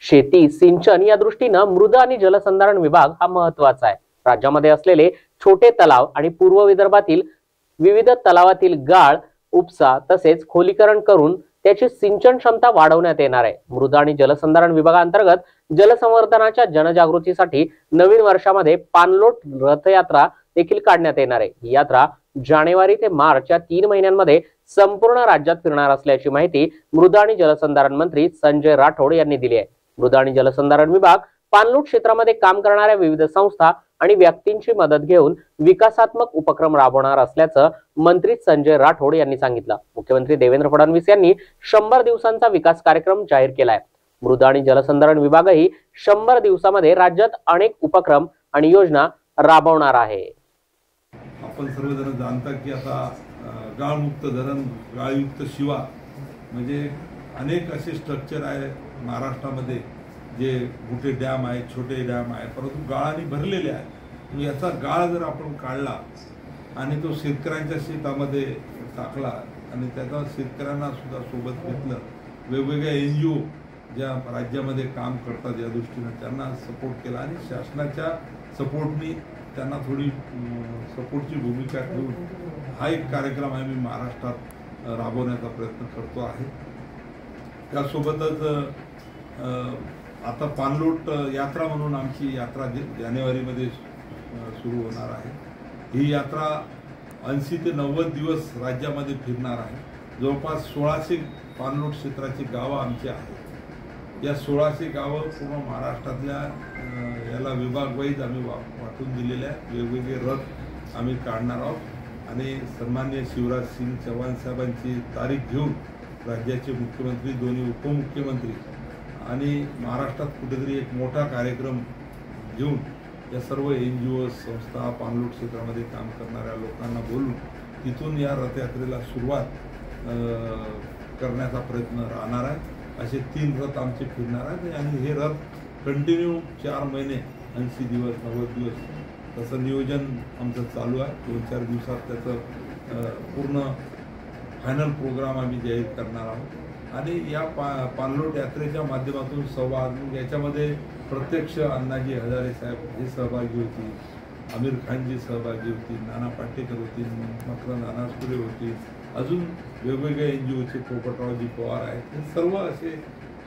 शेती, सिंचन या दृष्टीनं मृद आणि जलसंधारण विभाग हा महत्त्वाचा आहे। राज्यामध्ये असलेले छोटे तलाव आणि पूर्व विदर्भातील विविध तलावातील गाळ, उपसा तसेच खोलीकरण करून त्याची सिंचन क्षमता वाढवण्यात येणार आहे। मृद आणि जलसंधारण विभागांतर्गत जलसंवर्धनाच्या जनजागृतीसाठी नवीन वर्षामध्ये पाणलोट रथयात्रा देखील काढण्यात येणार आहे। ही यात्रा जानेवारी ते मार्च या 3 महिन्यांमध्ये संपूर्ण राज्यात फिरणार असल्याची माहिती मृद आणि जलसंधारण मंत्री संजय राठोड यांनी दिली आहे। मृद आणि जलसंधारण विभाग पाणलोट क्षेत्रामध्ये काम करणाऱ्या विविध संस्था आणि व्यक्तींची मदत घेऊन विकासात्मक उपक्रम राबवणार असल्याचं मंत्री संजय राठोड यांनी सांगितलं। मुख्यमंत्री देवेंद्र फडणवीस यांनी 100 दिवसांचा विकास कार्यक्रम जाहीर केलाय। मृद आणि जलसंधारण विभागही 100 दिवसामध्ये राज्यात अनेक उपक्रम आणि योजना राबवणार आहे। आपण सर्वजण जाणता की आता गाळमुक्त धरण, गाळयुक्त शिवा म्हणजे अनेक असे स्ट्रक्चर आहे महाराष्ट्रामध्ये जे मोठे डॅम आहे, छोटे डॅम आहे, परंतु गाळाने भरलेले आहे। याचा गाळ जर आपण काढला आणि तो शेतकऱ्यांच्या शेतामध्ये टाकला आणि त्याचा शेतकऱ्यांना सुद्धा सोबत घेतलं, वेगवेगळ्या NGO ज्या राज्यामध्ये काम करतात या दृष्टीने त्यांना सपोर्ट केला आणि शासनाच्या सपोर्टनी त्यांना थोडी सपोर्टची भूमिका ठेवून हा एक कार्यक्रम आम्ही महाराष्ट्रात राबवण्याचा प्रयत्न करतो आहे। त्यासोबतच आता पाणलोट यात्रा म्हणून आमची यात्रा जानेवारीमध्ये सुरू होणार आहे। ही यात्रा 80 ते 90 दिवस राज्यामध्ये फिरणार आहे। जवळपास 1600 पाणलोट क्षेत्राची गावं आमची आहेत। या 1600 गावं पूर्ण महाराष्ट्रातल्या याला विभाग वाईज आम्ही वाटून दिलेले आहे। वेगवेगळे रथ आम्ही काढणार आहोत आणि सन्माननीय शिवराज सिंग चौहान साहेबांची तारीख घेऊन राज्याचे मुख्यमंत्री, दोन्ही उपमुख्यमंत्री आणि महाराष्ट्रात कुठेतरी एक मोठा कार्यक्रम घेऊन या सर्व NGO संस्था, पाणलोट क्षेत्रामध्ये काम करणाऱ्या लोकांना बोलून तिथून या रथयात्रेला सुरुवात करण्याचा प्रयत्न राहणार आहे। असे 3 रथ आमचे फिरणार आहेत आणि हे रथ कंटिन्यू 4 महिने 80 दिवस 90 दिवस तसं नियोजन आमचं चालू आहे। 2-4 दिवसात त्याचं पूर्ण फायनल प्रोग्राम आम्ही जाहीर करणार आहोत आणि या पाणलोट यात्रेच्या माध्यमातून संवाद याच्यामध्ये प्रत्यक्ष अण्णाजी हजारे साहेब हे सहभागी होतील, आमिर खानजी सहभागी होतील, नाना पाटेकर होतील, मकरंद अनासपुरे होतील, अजून वेगवेगळ्या NGOचे पोपटरावजी पवार आहेत। हे सर्व असे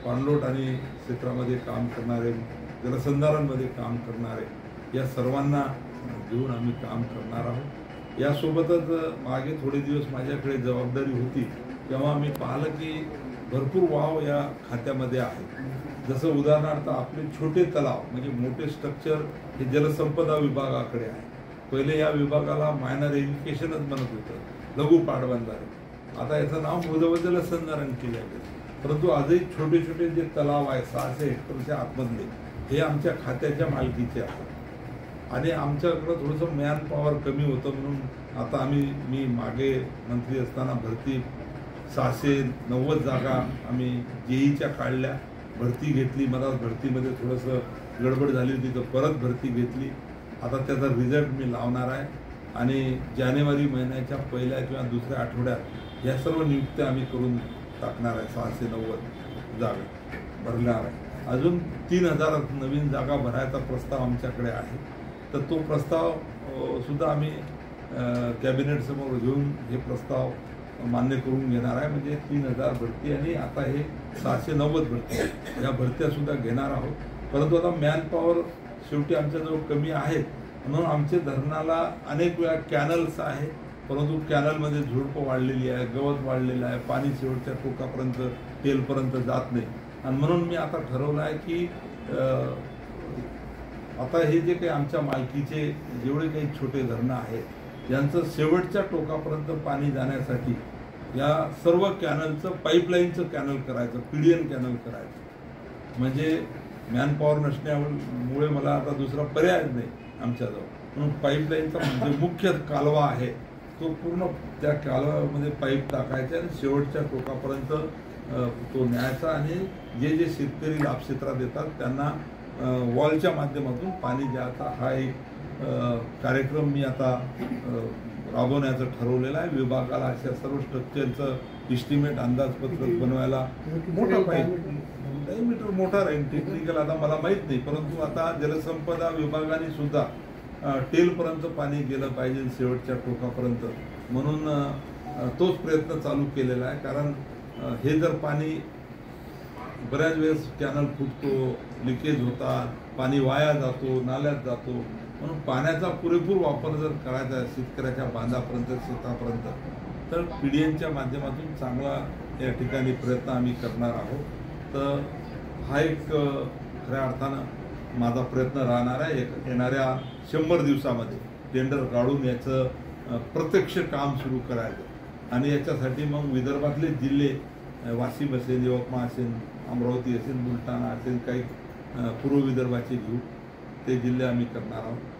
पाणलोट आणि क्षेत्रामध्ये काम करणारे, जलसंधारणमध्ये काम करणारे या सर्वांना घेऊन आम्ही काम करणार आहोत। यासोबतच मागे थोडे दिवस माझ्याकडे जबाबदारी होती तेव्हा आम्ही पाहिलं की भरपूर वाव या खात्यामध्ये आहे। जसं उदाहरणार्थ आपले छोटे तलाव म्हणजे मोठे स्ट्रक्चर हे जलसंपदा विभागाकडे आहे। पहिले या विभागाला मायनर एज्युकेशनच म्हणत होतं, लघु पाटबंधारे। आता याचं नाव मृद व जलसंधारण केले आहे। परंतु आजही छोटे छोटे जे तलाव आहे 600 हेक्टरच्या आतमधले हे आमच्या खात्याच्या मालकीचे आहेत आणि आमच्याकडं थोडंसं मॅन पॉवर कमी होतं म्हणून आता मी मागे मंत्री असताना भरती 690 जागा आम्ही JEEच्या काढल्या, भरती घेतली। मला भरतीमध्ये थोडंसं गडबड झाली होती तर परत भरती घेतली। आता त्याचा रिझल्ट मी लावणार आहे आणि जानेवारी महिन्याच्या पहिल्या किंवा दुसऱ्या आठवड्यात या सर्व नियुक्त्या आम्ही करून टाकणार आहे। 690 जागा भरणार आहे। अजून 3000 नवीन जागा भरायचा प्रस्ताव आमच्याकडे आहे, तर तो प्रस्ताव सुद्धा आम्ही कॅबिनेट समोर घेऊन हे प्रस्ताव मान्य करून घेणार आहे। म्हणजे 3000 भरती आणि आता हे 690 भरती या भरत्या सुद्धा घेणार आहोत। परंतु आता मॅन पॉवर शेवटी आमच्याजवळ कमी आहेत म्हणून आमचे धरणाला अनेक वेळा कॅनल्स आहे, परंतु कॅनलमध्ये झुडपं वाढलेली आहे, गवत वाढलेलं आहे, पाणी शेवटच्या टोकापर्यंत टेलपर्यंत जात नाही आणि म्हणून मी आता ठरवलं आहे की आता हे जे काही आमच्या मालकीचे जेवढे काही छोटे धरणं आहेत यांचं शेवटच्या टोकापर्यंत पाणी जाण्यासाठी या सर्व कॅनलचं पाईपलाईनचं कॅनल करायचं, PDN कॅनल करायचं। म्हणजे मॅनपॉवर नसण्यामुळे मला आता दुसरा पर्यायच नाही आमच्याजवळ, म्हणून पाईपलाईनचा म्हणजे मुख्य कालवा आहे तो पूर्ण त्या कालव्यामध्ये पाईप टाकायचे आणि शेवटच्या टोकापर्यंत तो न्यायचा आणि जे शेतकरी लाभक्षेत्रात येतात त्यांना वॉलच्या माध्यमातून पाणी द्यायचा हा एक कार्यक्रम मी आता राबवण्याचं ठरवलेलं आहे। विभागाला अशा सर्व स्ट्रक्चरचं इस्टिमेट अंदाजपत्रक बनवायला मोठा पाईप नाही मीटर मोठा राहील टेक्निकल, आता मला माहीत नाही, परंतु आता जलसंपदा विभागाने सुद्धा टेलपर्यंत पाणी गेलं पाहिजे शेवटच्या टोकापर्यंत, म्हणून तोच प्रयत्न चालू केलेला आहे. कारण हे जर पाणी बऱ्याच वेळेस कॅनल फुटतो, लिकेज होतात, पाणी वाया जातो, नाल्यात जातो, म्हणून पाण्याचा पुरेपूर वापर जर करायचा आहे शेतकऱ्याच्या बांधापर्यंत शेतापर्यंत तर PDNच्या माध्यमातून चांगला या ठिकाणी प्रयत्न आम्ही करणार आहोत. तर हा एक खऱ्या अर्थानं माझा प्रयत्न राहणार आहे. येणाऱ्या 100 दिवसामध्ये टेंडर काढून याचं प्रत्यक्ष काम सुरू करायचं आणि याच्यासाठी मग विदर्भातले जिल्हे वाशिम असेल, यवतमाळ असेल, अमरावती असेल, बुलढाणा असेल, काही पूर्व विदर्भाचे घेऊ, ते जिल्हे आम्ही करणार आहोत.